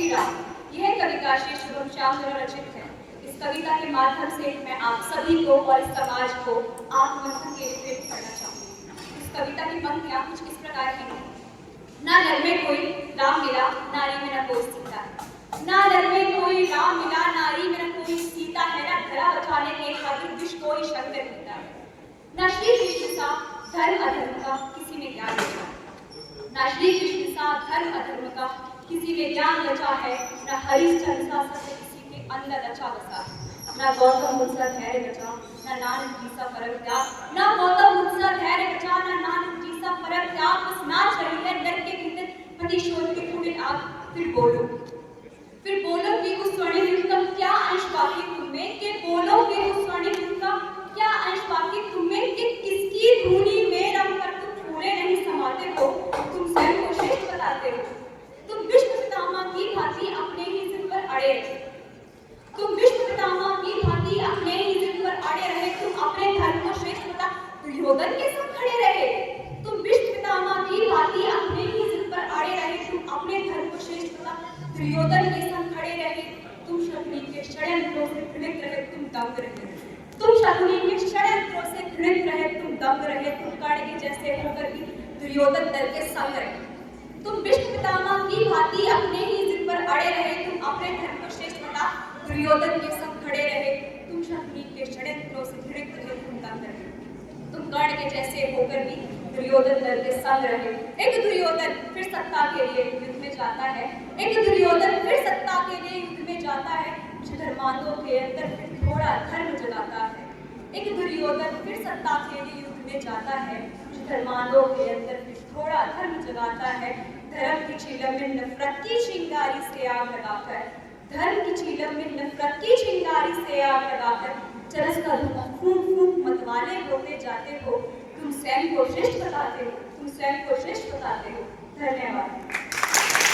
श्री राम। यह कविता श्री शुभम श्याम द्वारा रचित है। इस कविता के माध्यम से मैं आप सभी को और इस समाज को आत्ममंथन के लिए प्रेरित करना चाहूँगी। इस कविता की पंक्तियाँ कुछ इस प्रकार हैं। ना नर में कोई राम मिला, नारी में न कोई सीता है। ना नर में कोई राम मिला, नारी में न कोई सीता है। ना धरा बचाने के खातिर विष कोई शंकर पीता है। ना श्री कृष्ण सा धर्म अधर्म का किसी ने ज्ञान बचा है। ना श्री कृष्ण सा धर्म अधर्म का किसी ने ज्ञान बचा है। ना हरिश्चंद्र सा सत्य किसी के अंदर रचा बसा है। ना गौतम बुद्ध सा धैर्य बचा, ना नानक जी सा परम त्याग। ना गौतम बुद्ध सा धैर्य बचा, ना नानक जी सा परम त्याग। बस नाच रही है नर के भीतर प्रतिशोध की कुटिल आग। फिर बोलो कि उस स्वर्णिम युग का क्या अंश बाकी तुम्हें, कि बोलो कि उस स्वर्णिम युग का क्या अंश बाकी तुम्हें, कि किसकी धूनी में रंग कर तुम पूरे नहीं समाते हो। तुम स्वयं को श्रेष्ठ बताते हो। तुम विश्व पितामह की भांति अपने ही जिद पर अड़े रहे। तुम विश्व पितामह की भांति अपने ही जिद पर अड़े रहे। तुम अपने धर्म को श्रेष्ठ बता दुर्योधन के संग खड़े रहे। तुम विश्व पितामह की भांति अपने ही जिद पर अड़े रहे। तुम अपने धर्म को श्रेष्ठ बता दुर्योधन के संग खड़े रहे। तुम शकुनी के षड्यंत्रों से घृणित रहे, तुम दंग रहे। तुम शकुनी के षड्यंत्रों से घृणित रहे, तुम दंग रहे। तुम कर्ण के जैसे होकर भी दुर्योधन दल के संग रहे। तुम विश्व पितामह की भांति अपने ही जिद पर अड़े रहे। तुम अपने धर्म को श्रेष्ठ बता दुर्योधन के संग खड़े रहे। तुम शकुनी के षड्यंत्रों से घृणित रहे, तुम दंग रहे। तुम कर्ण के जैसे होकर भी दुर्योधन दल के संग रहे। एक दुर्योधन फिर सत्ता के लिए युद्ध में जाता है। एक दुर्योधन फिर सत्ता के लिए युद्ध में जाता है। धर्मांधों के अंदर फिर थोड़ा धर्म जगाता है। एक दुर्योधन फिर सत्ता के लिए युद्ध में जाता है। धर्मांधों के अंदर फिर थोड़ा धर्म जगाता है। धर्म की चीलम में नफरत की चिंगारी से आग लगाकर, धर्म की चीलम में नफरत की चिंगारी से आग लगाकर चरस का धुआं फूंक फूंक मतवाले होते जाते हो। तुम स्वयं को श्रेष्ठ बताते हो। तुम स्वयं को श्रेष्ठ बताते हो। धन्यवाद।